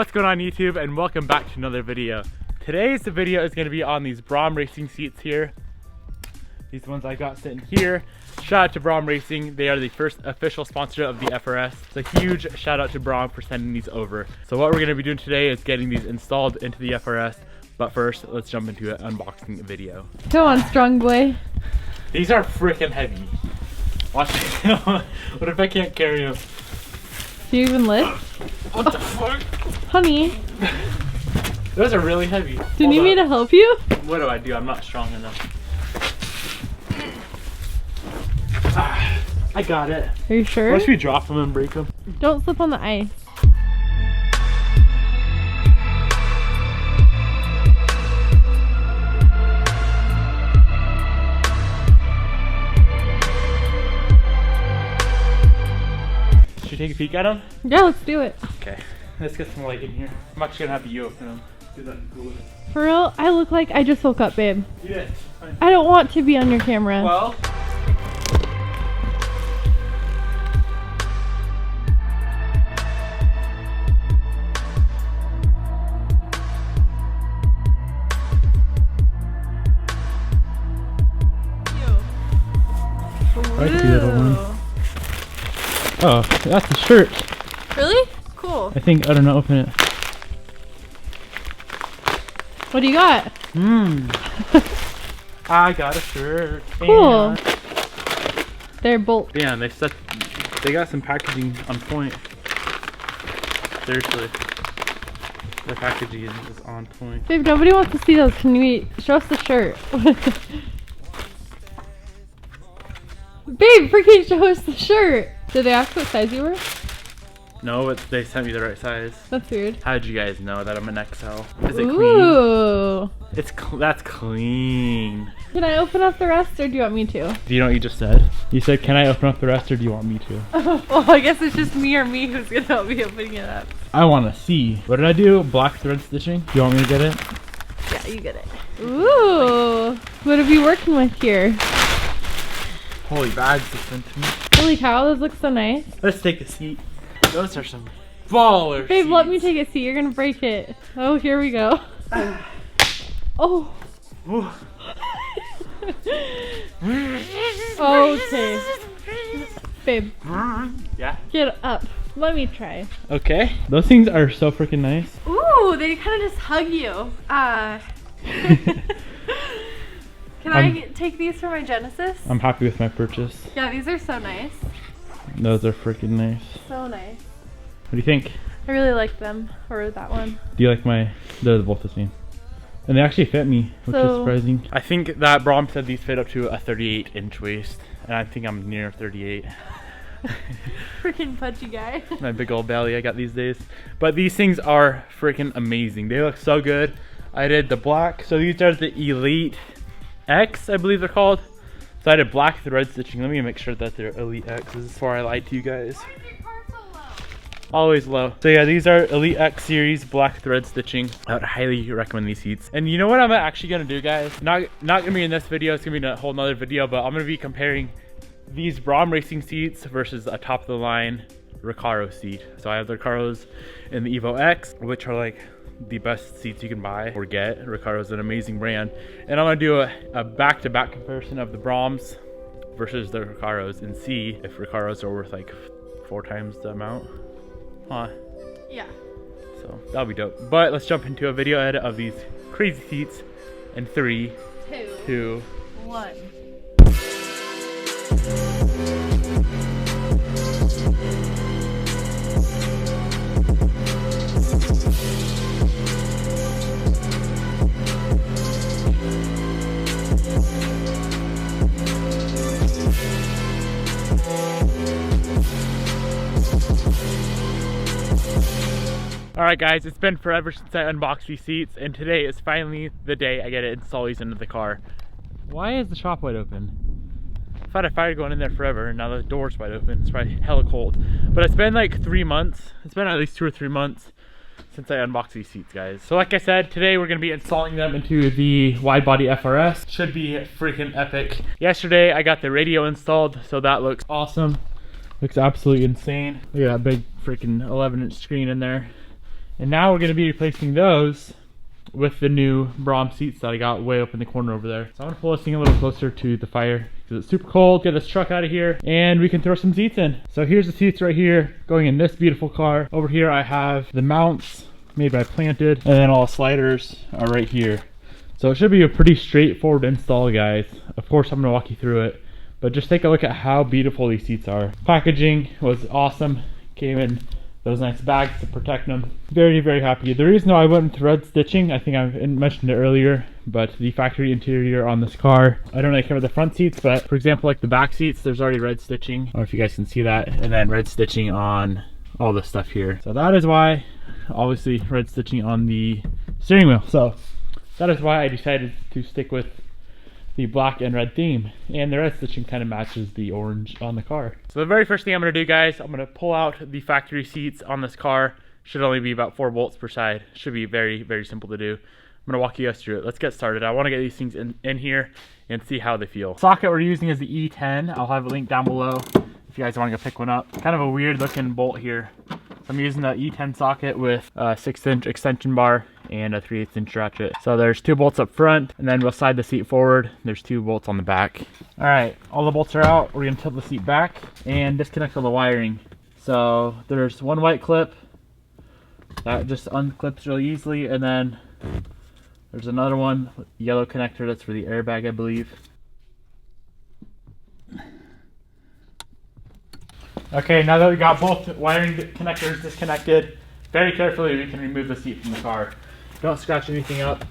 What's going on YouTube, and welcome back to another video. Today's video is going to be on these Braum racing seats here. These ones I got sitting here. Shout out to Braum Racing. They are the first official sponsor of the FRS. It's a huge shout out to Braum for sending these over. So what we're going to be doing today is getting these installed into the FRS. But first, let's jump into an unboxing video. Come on, strong boy. These are freaking heavy. Watch it. What if I can't carry them? Do you even lift? What the fuck? Honey. Those are really heavy. Do you need me to help you? What do I do? I'm not strong enough. I got it. Are you sure? What if we drop them and break them? Don't slip on the ice. Should we take a peek at them? Yeah, let's do it. Okay. Let's get some light in here. I'm actually gonna have you open them. Do that cool. For real? I look like I just woke up, babe. You did. Fine. I don't want to be on your camera. Well. Oh, that's a shirt. Really? Cool. I think, I don't know, open it. What do you got? I got a shirt. Cool. They're bolt. Yeah, they got some packaging on point. Seriously. The packaging is on point. Babe, nobody wants to see those. Can you show us the shirt? Babe, freaking show us the shirt. Did they ask what size you were? No, but they sent me the right size. That's weird. How did you guys know that I'm an XL? Is it Ooh. clean? That's clean. Can I open up the rest, or do you want me to? Do you know what you just said? You said, can I open up the rest, or do you want me to? Well, I guess it's just me or me who's gonna be opening it up. I want to see. What did I do? Black thread stitching? Do you want me to get it? Yeah, you get it. Ooh. What are we working with here? Holy bags they sent to me. Holy cow, those look so nice. Let's take a seat. Those are some baller Babe, seats. let me take a seat. You're gonna break it. Oh, here we go. Oh. Okay. Babe. Yeah? Get up. Let me try. Okay. Those things are so freaking nice. Ooh, they kind of just hug you. Can I take these for my Genesis? I'm happy with my purchase. Yeah, these are so nice. Those are freaking nice. So nice. What do you think? I really like them. Or that one. Do you like my... They're both the same. And they actually fit me, which is surprising. I think that Braum said these fit up to a 38-inch waist. And I think I'm near 38. Freaking pudgy guy. My big old belly I got these days. But these things are freaking amazing. They look so good. I did the black. So these are the Elite X, I believe they're called. So I did black thread stitching. Let me make sure that they're Elite X's before I lie to you guys. Why is your car so low? Always low. So yeah, these are Elite X series black thread stitching. I would highly recommend these seats. And you know what I'm actually gonna do, guys? Not gonna be in this video. It's gonna be in a whole nother video. But I'm gonna be comparing these Braum racing seats versus a top of the line Recaro seat. So I have the Recaros and the Evo X, which are like the best seats you can buy or get. Recaro is an amazing brand. And I'm gonna do a back-to-back comparison of the Braums versus the Recaros and see if Recaros are worth like 4 times the amount. Huh? Yeah. So that'll be dope. But let's jump into a video edit of these crazy seats in 3, 2, 1. Alright guys, it's been forever since I unboxed these seats, and today is finally the day I get to install these into the car. Why is the shop wide open? I thought I fired going in there forever, and now the door's wide open. It's probably hella cold. But it's been like 3 months. It's been at least 2 or 3 months since I unboxed these seats, guys. So like I said, today we're gonna be installing them into the wide body FRS. Should be freaking epic. Yesterday I got the radio installed, so that looks awesome. Looks absolutely insane. Look at that big freaking 11-inch screen in there. And now we're gonna be replacing those with the new Braum seats that I got way up in the corner over there. So I'm gonna pull this thing a little closer to the fire because it's super cold. Get this truck out of here and we can throw some seats in. So here's the seats right here going in this beautiful car. Over here I have the mounts made by Planted, and then all sliders are right here. So it should be a pretty straightforward install, guys. Of course I'm gonna walk you through it, but just take a look at how beautiful these seats are. Packaging was awesome. Came in those nice bags to protect them. Very, very happy. The reason why I went with red stitching, I think I mentioned it earlier, but the factory interior on this car, I don't really care about the front seats, but for example, like the back seats, there's already red stitching. I don't know if you guys can see that. And then red stitching on all this stuff here. So that is why, obviously, red stitching on the steering wheel. So that is why I decided to stick with the black and red theme, and the red stitching kind of matches the orange on the car. So the very first thing I'm going to do, guys, I'm going to pull out the factory seats on this car. Should only be about 4 bolts per side. Should be very, very simple to do. I'm going to walk you guys through it. Let's get started. I want to get these things in here and see how they feel. The socket we're using is the E10. I'll have a link down below if you guys want to go pick one up. Kind of a weird looking bolt here. So I'm using the E10 socket with a 6-inch extension bar and a 3/8 inch ratchet. So there's 2 bolts up front, and then we'll slide the seat forward. There's 2 bolts on the back. All right, all the bolts are out. We're gonna tilt the seat back and disconnect all the wiring. So there's one white clip that just unclips really easily, and then there's another one, yellow connector, that's for the airbag, I believe. Okay, now that we got both wiring connectors disconnected, very carefully we can remove the seat from the car. Don't scratch anything up.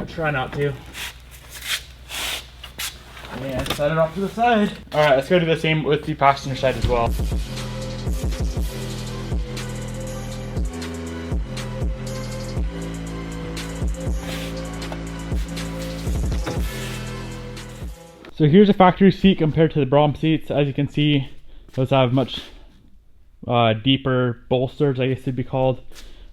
Try not to. And set it off to the side. Alright, let's go do the same with the passenger side as well. So here's a factory seat compared to the Braum seats. As you can see, those have much deeper bolsters, I guess they'd be called.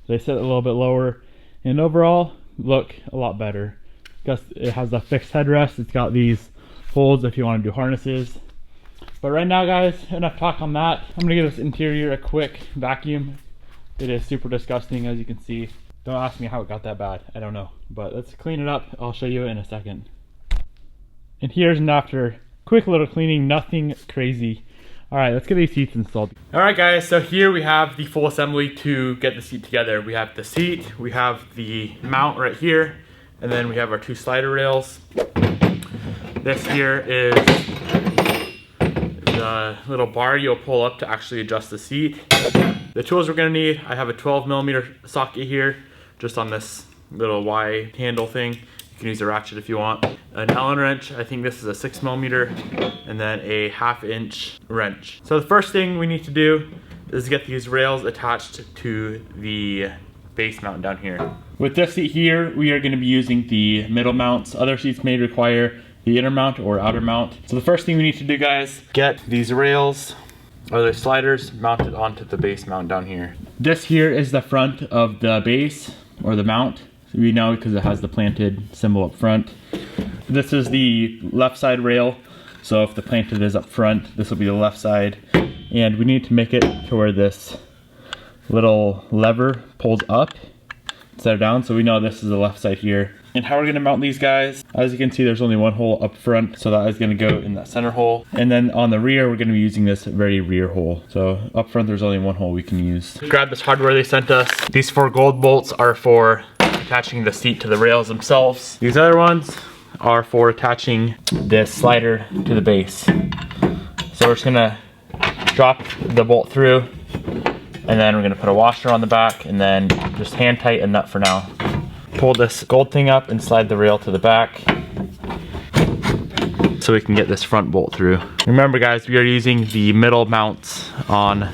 They sit a little bit lower, and overall look a lot better. Because it has a fixed headrest. It's got these holes if you want to do harnesses. But right now, guys, enough talk on that. I'm gonna give this interior a quick vacuum. It is super disgusting, as you can see. Don't ask me how it got that bad. I don't know. But let's clean it up. I'll show you in a second. And here's an after. Quick little cleaning, nothing crazy. All right, let's get these seats installed. All right, guys, so here we have the full assembly to get the seat together. We have the seat, we have the mount right here, and then we have our 2 slider rails. This here is the little bar you'll pull up to actually adjust the seat. The tools we're gonna need, I have a 12mm socket here, just on this little Y handle thing. You can use a ratchet if you want. An Allen wrench, I think this is a 6mm, and then a 1/2 inch wrench. So the first thing we need to do is get these rails attached to the base mount down here. With this seat here, we are going to be using the middle mounts. Other seats may require the inner mount or outer mount. So the first thing we need to do, guys, get these rails or the sliders mounted onto the base mount down here. This here is the front of the base or the mount. We know because it has the Planted symbol up front. This is the left side rail. So if the Planted is up front, this will be the left side. And we need to make it to where this little lever pulls up instead of down. So we know this is the left side here. And how we're gonna mount these guys, as you can see, there's only one hole up front. So that is gonna go in that center hole. And then on the rear, we're gonna be using this very rear hole. So up front, there's only one hole we can use. Grab this hardware they sent us. These 4 gold bolts are for attaching the seat to the rails themselves. These other ones are for attaching this slider to the base. So we're just gonna drop the bolt through, and then we're gonna put a washer on the back, and then just hand tight a nut for now. Pull this gold thing up and slide the rail to the back so we can get this front bolt through. Remember, guys, we are using the middle mounts on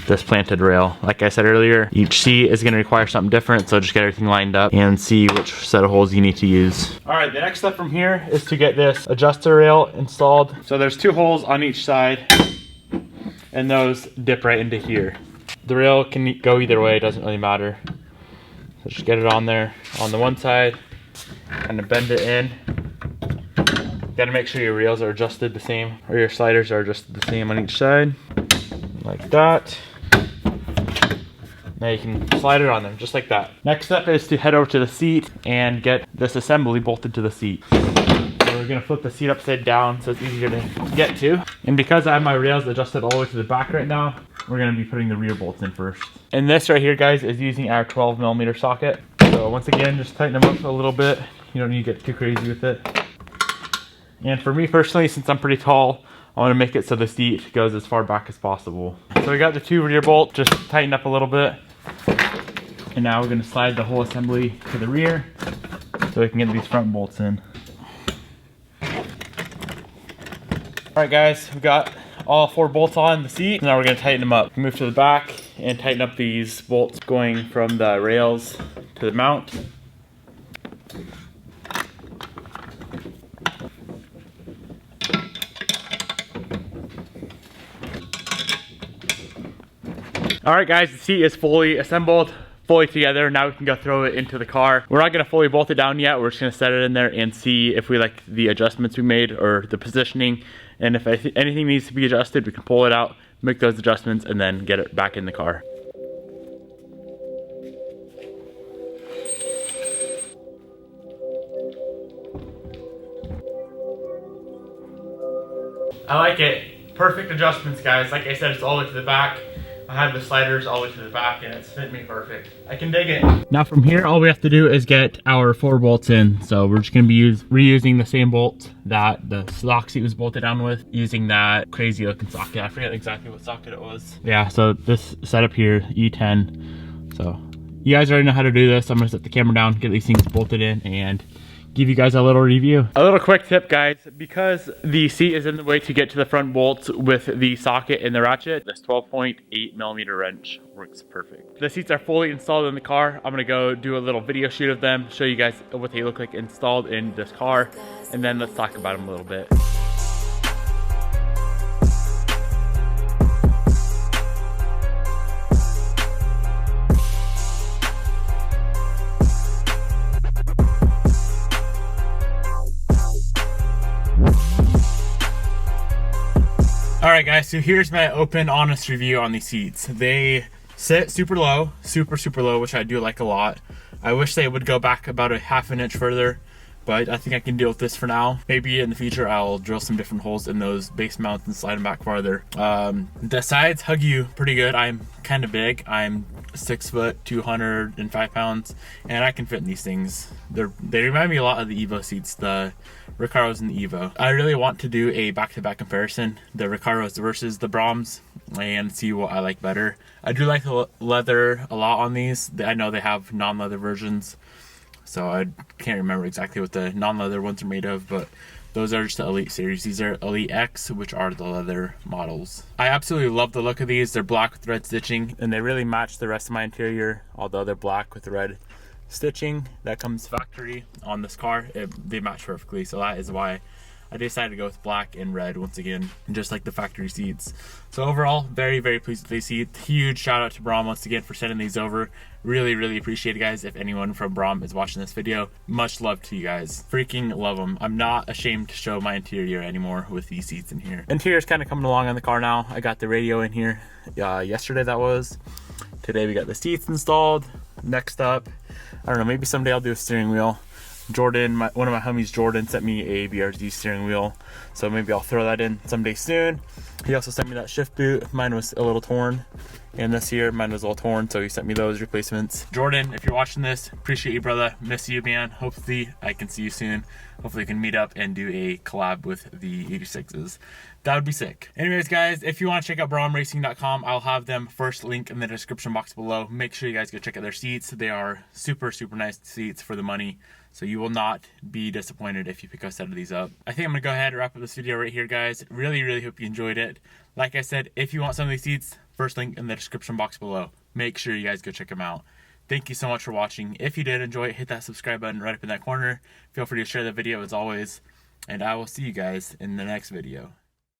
this Planted rail. Like I said earlier, each seat is gonna require something different, so just get everything lined up and see which set of holes you need to use. All right, the next step from here is to get this adjuster rail installed. So there's 2 holes on each side, and those dip right into here. The rail can go either way, it doesn't really matter. So just get it on there on the one side, kind of bend it in. Gotta make sure your rails are adjusted the same, or your sliders are adjusted the same on each side, like that. Now you can slide it on them just like that. Next step is to head over to the seat and get this assembly bolted to the seat. So we're gonna flip the seat upside down so it's easier to get to. And because I have my rails adjusted all the way to the back right now, we're gonna be putting the rear bolts in first. And this right here, guys, is using our 12mm socket. So once again, just tighten them up a little bit. You don't need to get too crazy with it. And for me personally, since I'm pretty tall, I want to make it so the seat goes as far back as possible. So we got the 2 rear bolts just tightened up a little bit. And now we're going to slide the whole assembly to the rear so we can get these front bolts in. Alright guys, we got all 4 bolts on the seat. Now we're going to tighten them up. Move to the back and tighten up these bolts going from the rails to the mount. Alright guys, the seat is fully assembled, fully together. Now we can go throw it into the car. We're not going to fully bolt it down yet. We're just going to set it in there and see if we like the adjustments we made or the positioning. And if anything needs to be adjusted, we can pull it out, make those adjustments, and then get it back in the car. I like it. Perfect adjustments, guys. Like I said, it's all the way to the back. I have the sliders all the way to the back and it's fit me perfect. I can dig it. Now from here, all we have to do is get our 4 bolts in. So we're just gonna be reusing the same bolt that the stock seat was bolted down with, using that crazy looking socket. I forget exactly what socket it was. Yeah, so this setup here, E10. So you guys already know how to do this. I'm gonna set the camera down, get these things bolted in, and give you guys a little review. A little quick tip, guys, because the seat is in the way to get to the front bolts with the socket and the ratchet, this 12.8mm wrench works perfect. The seats are fully installed in the car. I'm gonna go do a little video shoot of them, show you guys what they look like installed in this car, and then let's talk about them a little bit. Alright guys, so here's my open, honest review on these seats. They sit super low, super low, which I do like a lot. I wish they would go back about a ½ an inch further, but I think I can deal with this for now. Maybe in the future I'll drill some different holes in those base mounts and slide them back farther. The sides hug you pretty good. I'm kind of big. I'm 6 foot, 205 pounds, and I can fit in these things. They remind me a lot of the Evo seats, the Recaros and the Evo. I really want to do a back-to-back comparison, the Recaros versus the Braums, and see what I like better. I do like the leather a lot on these. I know they have non-leather versions, so I can't remember exactly what the non-leather ones are made of, but those are just the Elite series. These are Elite X, which are the leather models. I absolutely love the look of these. They're black with red stitching, and they really match the rest of my interior, although they're black with red stitching that comes factory on this car. They match perfectly, so that is why I decided to go with black and red once again, just like the factory seats. So overall, very pleased with these seats. Huge shout out to Braum once again for sending these over. Really appreciate it, guys. If anyone from Braum is watching this video, much love to you guys. Freaking love them. I'm not ashamed to show my interior anymore with these seats in here. Interior's kind of coming along on the car now. I got the radio in here yesterday, that was. Today we got the seats installed. Next up, I don't know, maybe someday I'll do a steering wheel. Jordan, one of my homies, Jordan, sent me a BRZ steering wheel, so maybe I'll throw that in someday soon. He also sent me that shift boot. Mine was a little torn, and this year mine was all torn, so he sent me those replacements. Jordan, if you're watching this, appreciate you, brother. Miss you, man. Hopefully I can see you soon. Hopefully we can meet up and do a collab with the 86s. That would be sick. Anyways, guys, if you want to check out BraumRacing.com, I'll have them first link in the description box below. Make sure you guys go check out their seats. They are super nice seats for the money, so you will not be disappointed if you pick a set of these up. I think I'm gonna go ahead and wrap up this video right here, guys. Really hope you enjoyed it. Like I said, if you want some of these seats, first link in the description box below. Make sure you guys go check them out. Thank you so much for watching. If you did enjoy it, hit that subscribe button right up in that corner. Feel free to share the video as always, and I will see you guys in the next video.